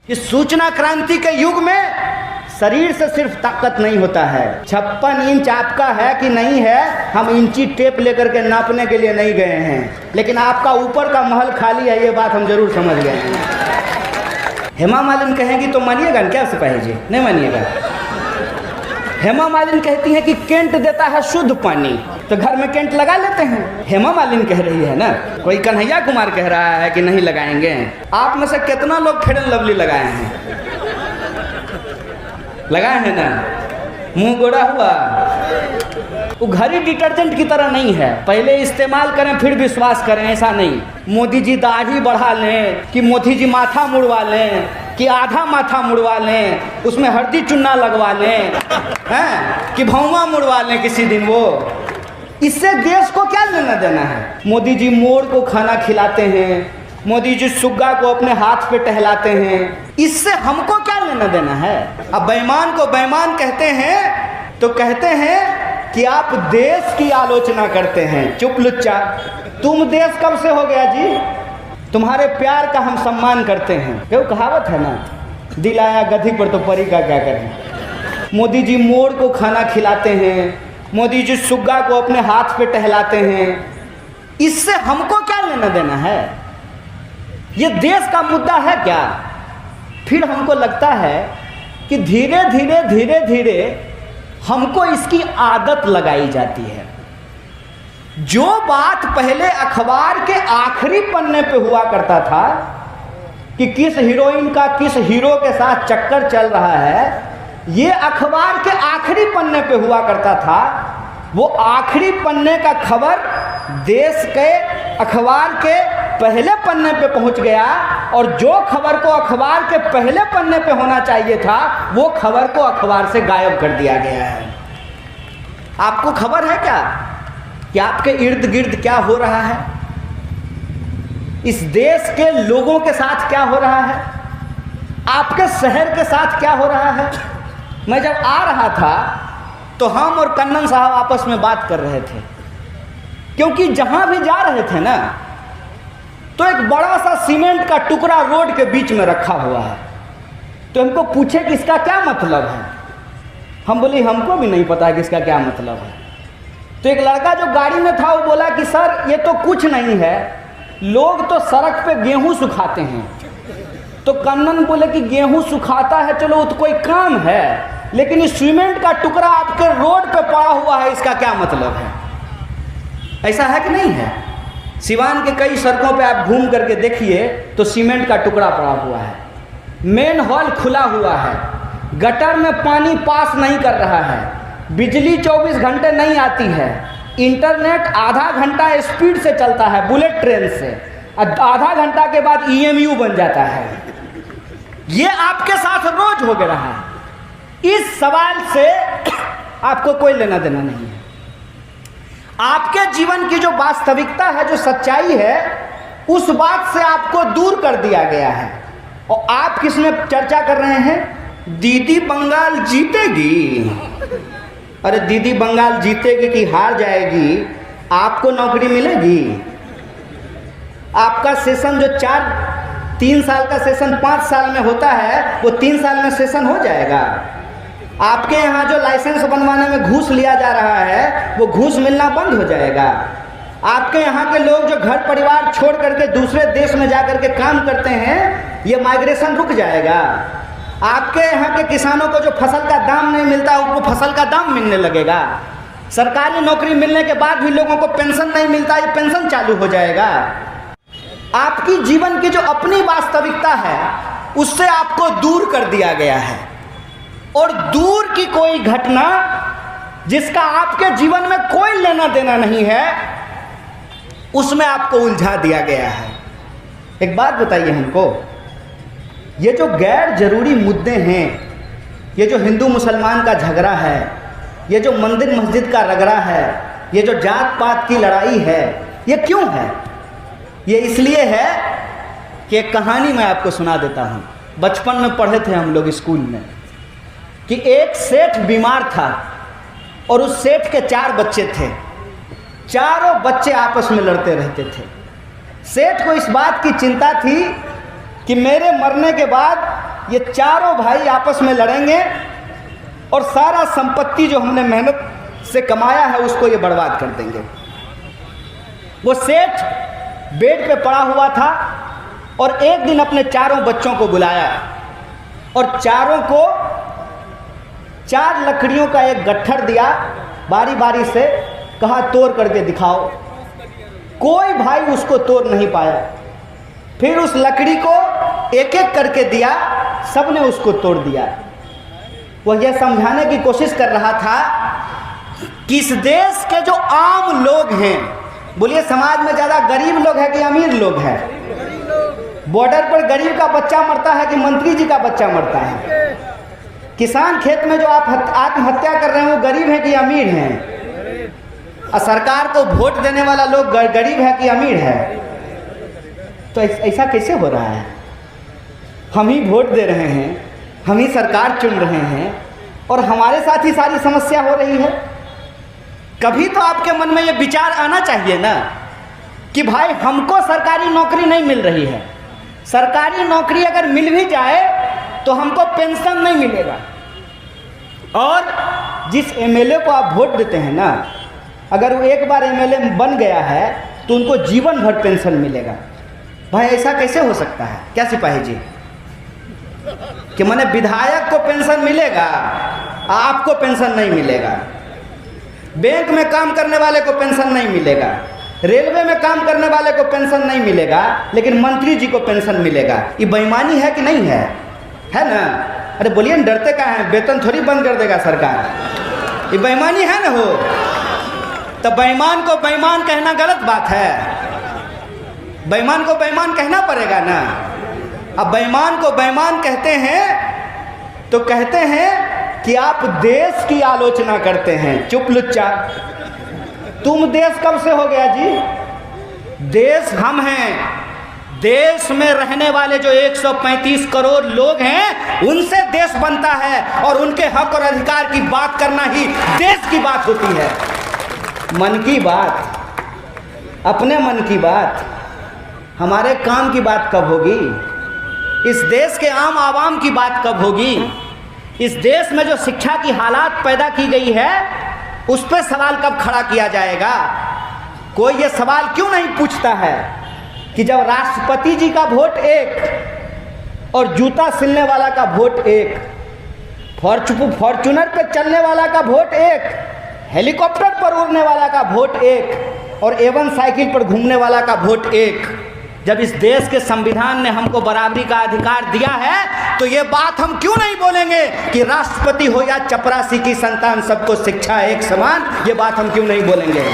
इस सूचना क्रांति के युग में शरीर से सिर्फ ताकत नहीं होता है। 56 इंच आपका है कि नहीं है, हम इंची टेप लेकर के नापने के लिए नहीं गए हैं, लेकिन आपका ऊपर का महल खाली है, ये बात हम जरूर समझ गए हैं। हेमा मालिनी कहेंगी तो मानिएगा क्या सिपाही जी? नहीं मानिएगा। हेमा मालिनी कहती है कि केंट देता है शुद्ध पानी, तो घर में केंट लगा लेते हैं। हेमा मालिनी कह रही है ना, कोई कन्हैया कुमार कह रहा है कि नहीं लगाएंगे। आप में से कितना लोग फेयर एंड लवली लगाए हैं? लगाए हैं ना? मुंह गोरा हुआ। वो घड़ी डिटर्जेंट की तरह नहीं है, पहले इस्तेमाल करें फिर विश्वास करें, ऐसा नहीं। मोदी जी दाढ़ी बढ़ा लें कि मोदी जी माथा मुड़वा लें कि आधा माथा मुड़वा लें, उसमें हल्दी चुन्ना लगवा लें, हैं कि भौवा मुड़वा लें किसी दिन, वो इससे देश को क्या लेना देना है? मोदी जी मोर को खाना खिलाते हैं, मोदी जी सुग्गा को अपने हाथ पे टहलाते हैं, इससे हमको क्या लेना देना है? अब बेईमान को बेईमान कहते हैं तो कहते हैं कि आप देश की आलोचना करते हैं। चुप लुच्चा, तुम देश कब से हो गया जी? तुम्हारे प्यार का हम सम्मान करते हैं। क्यों कहावत है ना, दिल आया गधी पर तो परी का क्या करें। मोदी जी मोर को खाना खिलाते हैं, मोदी जी सुग्गा को अपने हाथ पे टहलाते हैं, इससे हमको क्या लेना देना है? ये देश का मुद्दा है क्या? फिर हमको लगता है कि धीरे धीरे धीरे धीरे हमको इसकी आदत लगाई जाती है। जो बात पहले अखबार के आखिरी पन्ने पे हुआ करता था कि किस हीरोइन का किस हीरो के साथ चक्कर चल रहा है, ये अखबार के आखिरी पन्ने पे हुआ करता था। वो आखिरी पन्ने का खबर देश के अखबार के पहले पन्ने पे पहुंच गया, और जो खबर को अखबार के पहले पन्ने पे होना चाहिए था वो खबर को अखबार से गायब कर दिया गया है। आपको खबर है क्या कि आपके इर्द गिर्द क्या हो रहा है? इस देश के लोगों के साथ क्या हो रहा है? आपके शहर के साथ क्या हो रहा है? मैं जब आ रहा था तो हम और कन्नन साहब आपस में बात कर रहे थे, क्योंकि जहां भी जा रहे थे ना तो एक बड़ा सा सीमेंट का टुकड़ा रोड के बीच में रखा हुआ है। तो हमको पूछे कि इसका क्या मतलब है? हम बोले हमको भी नहीं पता है कि इसका क्या मतलब है। तो एक लड़का जो गाड़ी में था वो बोला कि सर ये तो कुछ नहीं है, लोग तो सड़क पे गेहूं सुखाते हैं। तो कन्नन बोले कि गेहूं सुखाता है, चलो वो तो कोई काम है, लेकिन इस सीमेंट का टुकड़ा आपके रोड पे पड़ा हुआ है, इसका क्या मतलब है? ऐसा है कि नहीं है? सिवान के कई सड़कों पे आप घूम करके देखिए तो सीमेंट का टुकड़ा पड़ा हुआ है, मेन हॉल खुला हुआ है, गटर में पानी पास नहीं कर रहा है, बिजली 24 घंटे नहीं आती है, इंटरनेट आधा घंटा स्पीड से चलता है बुलेट ट्रेन से, आधा घंटा के बाद EMU बन जाता है। ये आपके साथ रोज हो रहा है। इस सवाल से आपको कोई लेना देना नहीं है। आपके जीवन की जो वास्तविकता है, जो सच्चाई है, उस बात से आपको दूर कर दिया गया है। और आप किस में चर्चा कर रहे हैं? दीदी बंगाल जीतेगी। अरे दीदी बंगाल जीतेगी कि हार जाएगी, आपको नौकरी मिलेगी? आपका सेशन जो 3 साल का सेशन 5 साल में होता है, वो 3 साल में सेशन हो जाएगा। आपके यहाँ जो लाइसेंस बनवाने में घूस लिया जा रहा है, वो घूस मिलना बंद हो जाएगा। आपके यहाँ के लोग जो घर परिवार छोड़ करके दूसरे देश में जा करके काम करते हैं, ये माइग्रेशन रुक जाएगा। आपके यहाँ के किसानों को जो फसल का दाम नहीं मिलता, उनको फसल का दाम मिलने लगेगा। सरकारी नौकरी मिलने के बाद भी लोगों को पेंशन नहीं मिलता, ये पेंशन चालू हो जाएगा। आपकी जीवन की जो अपनी वास्तविकता है, उससे आपको दूर कर दिया गया है, और दूर की कोई घटना जिसका आपके जीवन में कोई लेना देना नहीं है, उसमें आपको उलझा दिया गया है। एक बात बताइए हमको, ये जो गैर जरूरी मुद्दे हैं, ये जो हिंदू मुसलमान का झगड़ा है, ये जो मंदिर मस्जिद का रगड़ा है, ये जो जात पात की लड़ाई है, ये क्यों है? ये इसलिए है कि एक कहानी मैं आपको सुना देता हूँ। बचपन में पढ़े थे हम लोग स्कूल में कि एक सेठ बीमार था और उस सेठ के 4 बच्चे थे। चारों बच्चे आपस में लड़ते रहते थे। सेठ को इस बात की चिंता थी कि मेरे मरने के बाद ये चारों भाई आपस में लड़ेंगे और सारा संपत्ति जो हमने मेहनत से कमाया है उसको ये बर्बाद कर देंगे। वो सेठ बेड पे पड़ा हुआ था और एक दिन अपने चारों बच्चों को बुलाया और चारों को 4 लकड़ियों का एक गट्ठर दिया, बारी बारी से कहा तोड़ करके दिखाओ। कोई भाई उसको तोड़ नहीं पाया। फिर उस लकड़ी को एक एक करके दिया, सबने उसको तोड़ दिया। वह यह समझाने की कोशिश कर रहा था कि इस देश के जो आम लोग हैं, बोलिए समाज में ज़्यादा गरीब लोग हैं कि अमीर लोग हैं? बॉर्डर पर गरीब का बच्चा मरता है कि मंत्री जी का बच्चा मरता है? किसान खेत में जो आप आत्महत्या कर रहे हैं वो गरीब हैं कि अमीर हैं? और सरकार को वोट देने वाला लोग गरीब है कि अमीर है? तो ऐसा कैसे हो रहा है? हम ही वोट दे रहे हैं, हम ही सरकार चुन रहे हैं और हमारे साथ ही सारी समस्या हो रही है। कभी तो आपके मन में ये विचार आना चाहिए ना कि भाई हमको सरकारी नौकरी नहीं मिल रही है, सरकारी नौकरी अगर मिल भी जाए तो हमको पेंशन नहीं मिलेगा। और जिस एमएलए को आप वोट देते हैं ना, अगर वो एक बार एमएलए बन गया है तो उनको जीवन भर पेंशन मिलेगा। भाई ऐसा कैसे हो सकता है? क्या सिपाही जी कि माने विधायक को पेंशन मिलेगा, आपको पेंशन नहीं मिलेगा? बैंक में काम करने वाले को पेंशन नहीं मिलेगा, रेलवे में काम करने वाले को पेंशन नहीं मिलेगा, लेकिन मंत्री जी को पेंशन मिलेगा। ये बेईमानी है कि नहीं है? है ना? अरे बोलिए, डरते क्या हैं? वेतन थोड़ी बंद कर देगा सरकार। ये बेईमानी है ना हो? तो बेईमान को बेईमान कहना गलत बात है। बेईमान को बेईमान कहना पड़ेगा ना। अब बेईमान को बेईमान कहते हैं तो कहते हैं कि आप देश की आलोचना करते हैं। चुप लुच्चा, तुम देश कब से हो गया जी? देश हम हैं। देश में रहने वाले जो 135 करोड़ लोग हैं उनसे देश बनता है और उनके हक और अधिकार की बात करना ही देश की बात होती है। मन की बात, अपने मन की बात, हमारे काम की बात कब होगी? इस देश के आम आवाम की बात कब होगी? इस देश में जो शिक्षा की हालात पैदा की गई है उस पर सवाल कब खड़ा किया जाएगा? कोई ये सवाल क्यों नहीं पूछता है कि जब राष्ट्रपति जी का वोट एक और जूता सिलने वाला का वोट एक, फॉर्चूनर पे चलने वाला का वोट एक, हेलीकॉप्टर पर उड़ने वाला का वोट एक और A1 साइकिल पर घूमने वाला का वोट एक, जब इस देश के संविधान ने हमको बराबरी का अधिकार दिया है तो ये बात हम क्यों नहीं बोलेंगे कि राष्ट्रपति हो या चपरासी की संतान सबको शिक्षा एक समान? ये बात हम क्यों नहीं बोलेंगे?